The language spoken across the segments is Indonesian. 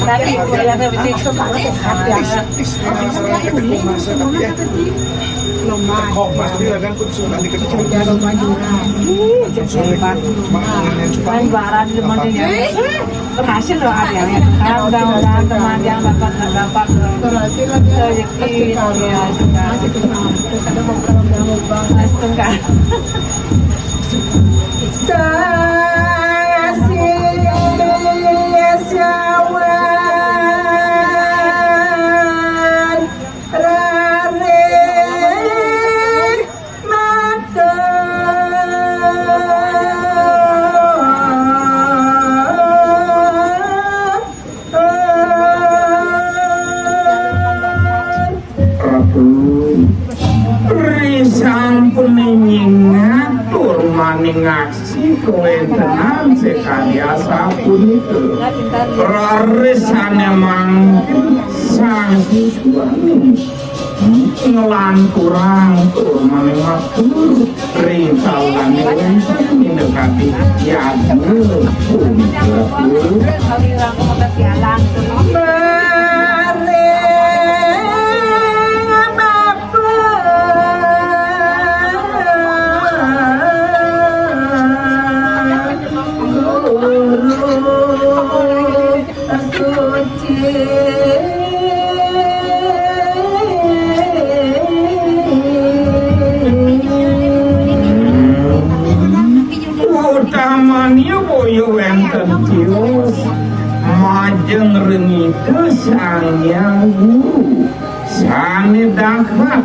Tapi kuliah itu kalau sehat ya. Kok pasti ada pun sudah diketahui. Jalan maju. Main barat di mana berhasil loh ada ya. Mudah-mudahan teman yang dapat berhasil rezeki ya sudah. Ada beberapa setengah. ngaksi kewentenan sekalian sapunikeun raresane mangkin sang siswani ngelanturang tur maneh matur ring salane wenten minekati yadne utamanya boyo wenten tios majeng rengitu sang yang guru sane dahat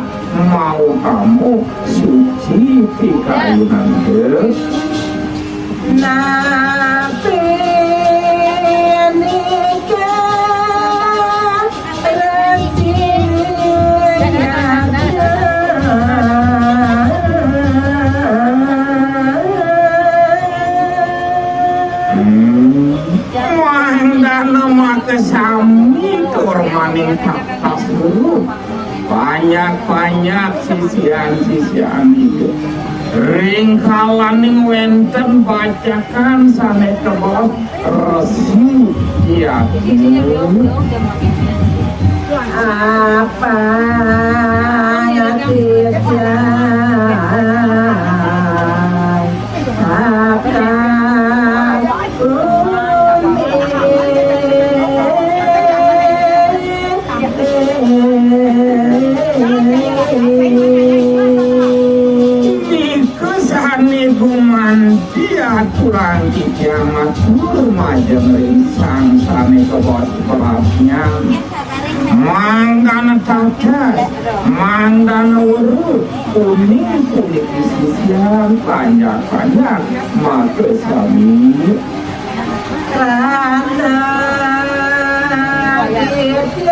mau kamu suci pikayunan des nape kesami tur maning tas dulu banyak sisian itu ring kalaning wenten bacakan sane kebab resi ya apa yang tiada kurang kiamat majeng risang sane kebot perapnya manggan tata manggan urut kuning sisian banyak maka sami karena dia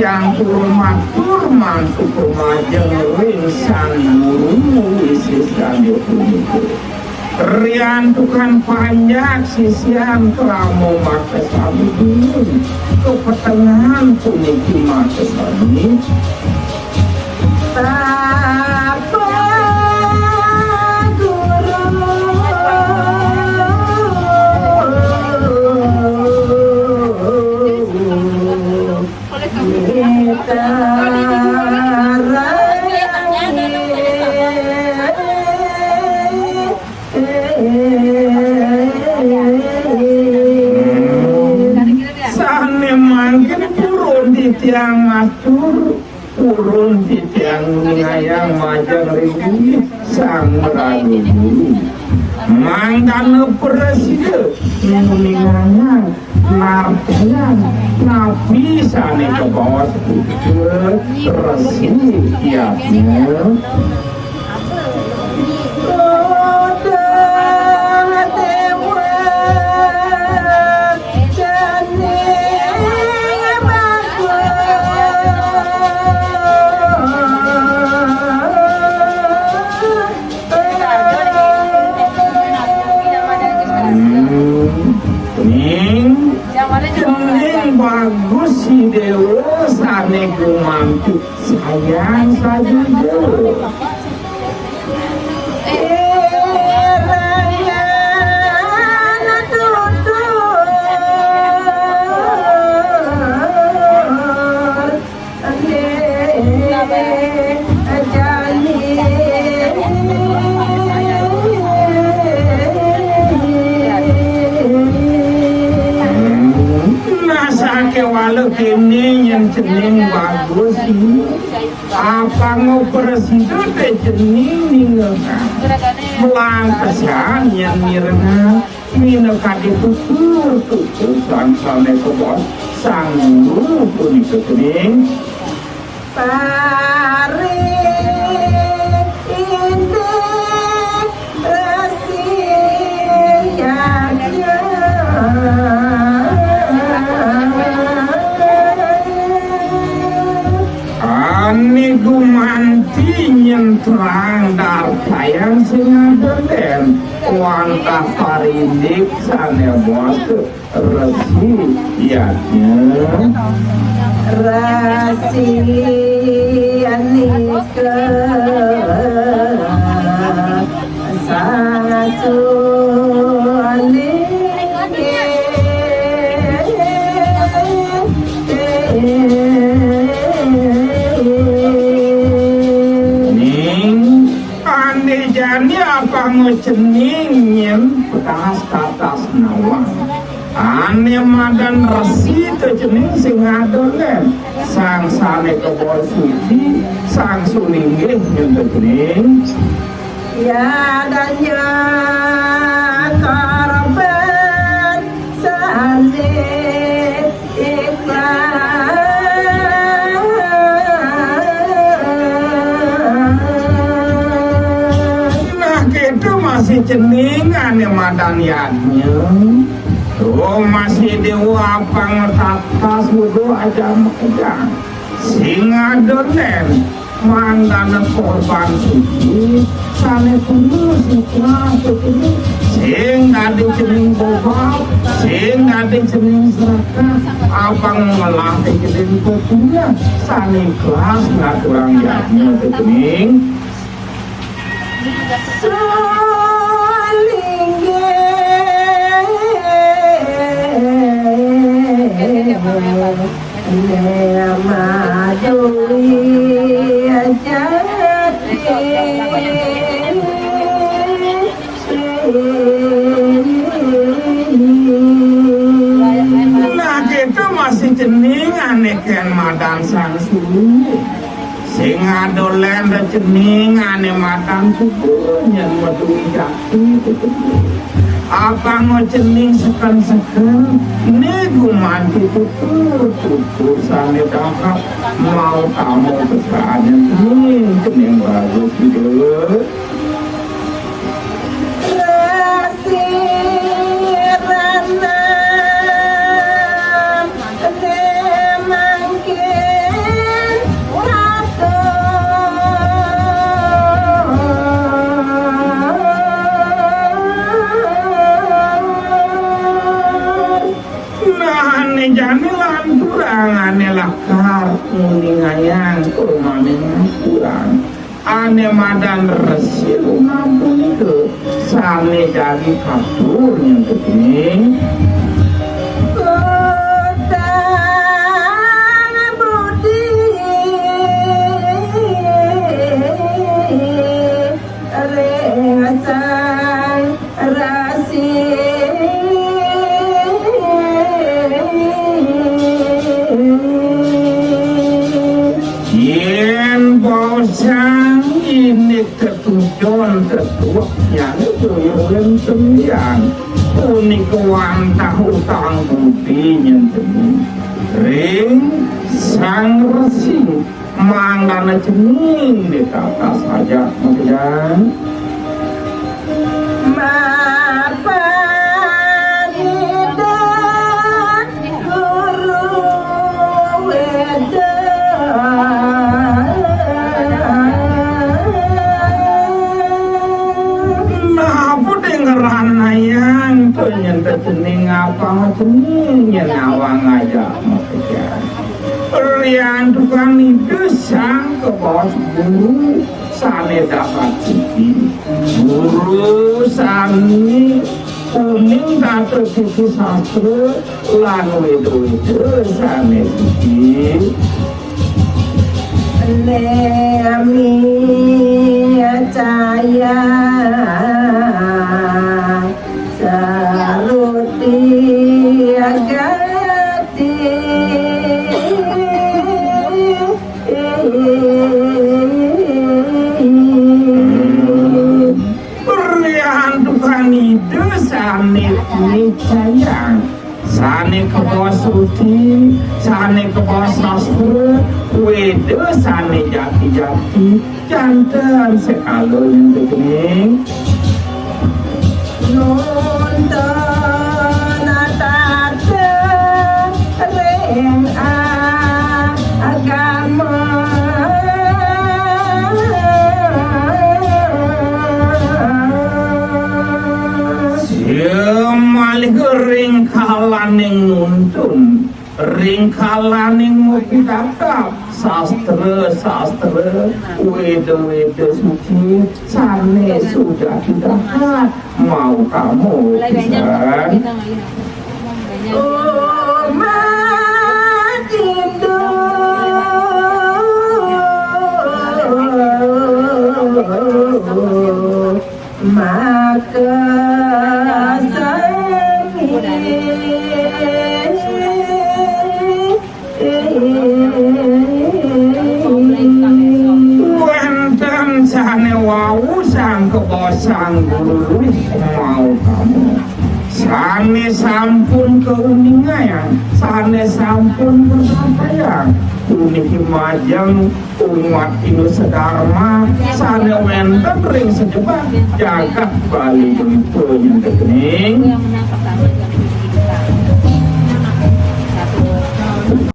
yang turman sukumajeng ringsan murumu isisan yokumiku rian tukan panjak sisian keramu maka sabi dulu ke pertengahan puniki maka sabi tiang atur urun di tiang ngayang majang ringi sang meragu bulu mangkana preside ngayang nartian nabi sane ke bawah ke resi tiapnya bagus si Dewa sane gumantu sayang saja walau kini yang cening bagus ini apa ngoperasi itu teh cening ninggalkan melangkasan yang mirna minum kaki tutur sang sampai ke bos sang dulu pun itu cening pari Ani gumanti terang dar sayang singadolen wantah parindik sane bos resi yatnya rasi anika sasu ceningin bekas nawang ane madan resi cening sing adolen sang sane kebol suci sang sulinggih nyentening ya danya karben sane masih ceningan yang madaniannya tuh masih dewa pangtatas wudu aja megang singa dolen mandan korban suci sane tulus ikhlas itu sing ngade cening bobab sing ngade cening serakah abang melatih cening petunya sane ikhlas nggak kurang yaknya cening masih cening aneken madan sang sulu sing adolen cening ane madan subur yang medui jati apa mau cening sekan nego mati tutur sane dakap mau kamu kesaannya cening bagus gitu jamilan kurang ane lakar ngayang kurang kurang ane madan resi ngampun itu sane jadi kapur yang keting ketujuan ketuanya itu yang sembilan unikuan tahu tang butinya ring sang resi manggana cening di kata saja maksudnya cening apa cening yang awang aja Rian tukang itu sang ke bos guru sane dapat cuti guru sani kuning kata cuti sastra lan wedo sane cuti Lemi caya saruti agati Rian tukang itu sane nicayang sane ke bos suci sane ke bos sastra wedo sane jati-jati jantan sekalo yang tekening nonton atate reng agama malih ring kalaning nuntun ring kalaning mupidatap sastra weda suci sane sudah didapat mau kamu bisa umat Hindu maka wenten sane wau sang kebosang guru mau kamu sane sampun keuningan sane sampun bersampaian uniki majang umat Indonesia Dharma sane wenten ring sejebat jagat bali bentuk yang kening